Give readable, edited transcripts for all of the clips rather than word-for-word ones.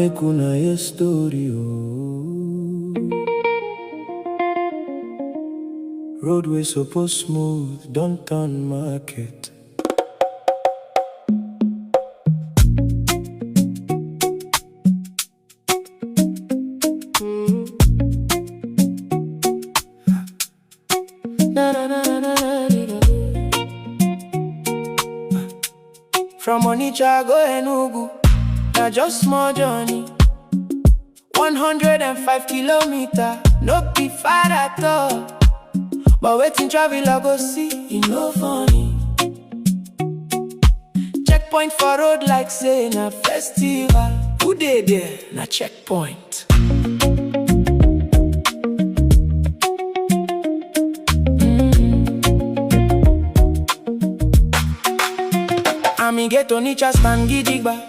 make una hear story, Roadway suppose smooth, don't turn market. From Onitsha go Enugu, now just small journey. 105 kilometers, no be far at all. But waiting travel I go see, e no funny. Checkpoint for road like say na festival. Who dey there? Na checkpoint. Ami get Onitsha stand gidigba.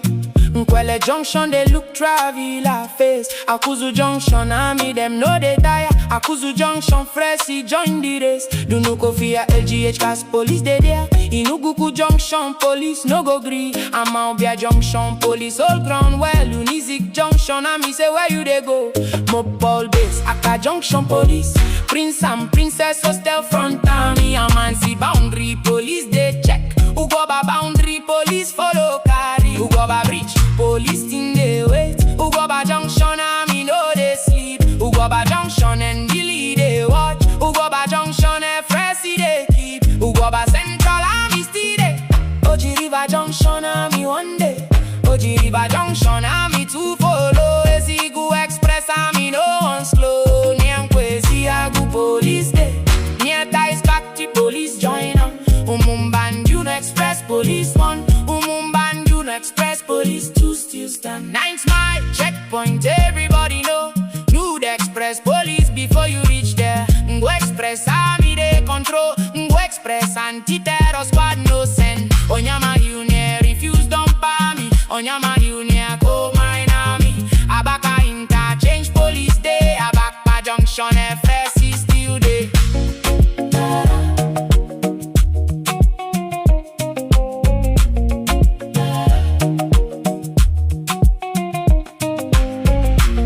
Nkwele Junction they look traveler face. Akuzu Junction Ami them no they tire. Akuzu Junction Fresi join the race. Dunuko via LGH cause police they there. Enugu Junction police no go gree. Amaubia Junction police all ground well. Unizik Junction Ami say where you they go. Mobile base Aka Junction police. Prince and Princess hostel front army. Amansi boundary police they check. Ugoba boundary police follow carry. Ugoba bridge police in the wait. Ugoba Junction army no they sleep. Ugoba Junction and Billy they watch. Ugoba Junction and Fresi they keep. Ugoba Central army still they. Oji River Junction army one day. Oji River Junction army two follow. Ezigu Express army no one slow. Nyankwezi Agu police day. Nyata Factory police join them. Umumbandu Express police one. Umumbandu Express police two still stand. 9th mile checkpoint everybody know. New Express police before you reach there. Ngo Express army they control. Ngo Express anti-terror squad no send. Onyama Union refuse don't pay me. Onyama Union go mine army. Abaka interchange police day. Abaka Junction FS is still there.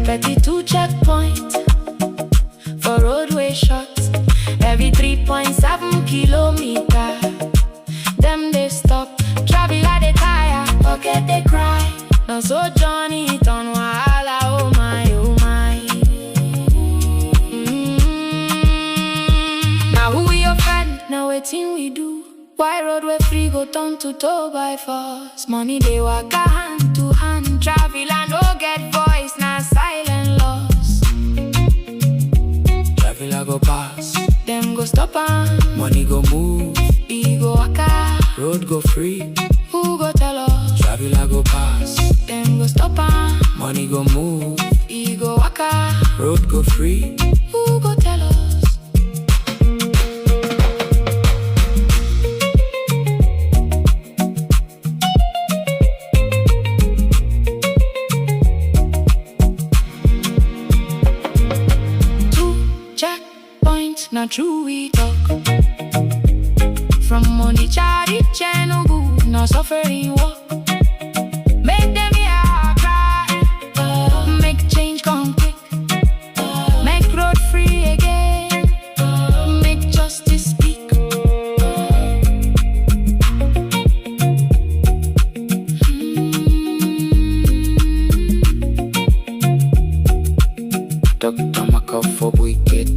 32 checkpoint for roadway shots. Every 3.7 kilometers. Them they stop, travel at the tire, pocket they cry. Now so Johnny it on wahala, oh my, oh my. Now who your friend? Now waiting we do. Why roadway free go turn to tow by force? Money they waka hand to hand. Travel and no get voice, now silent loss. Traveler go pass, them go stop and money go move. E go waka, road go free. Who go tell us? Traveler go pass, them go stop and money go move. E go waka, road go free. Who go tell us? Now true we talk. From Onitsha reach Enugu, no suffering walk. Make them hear cry, make change come quick, make road free again, make justice speak. Dr. Makafo wicked.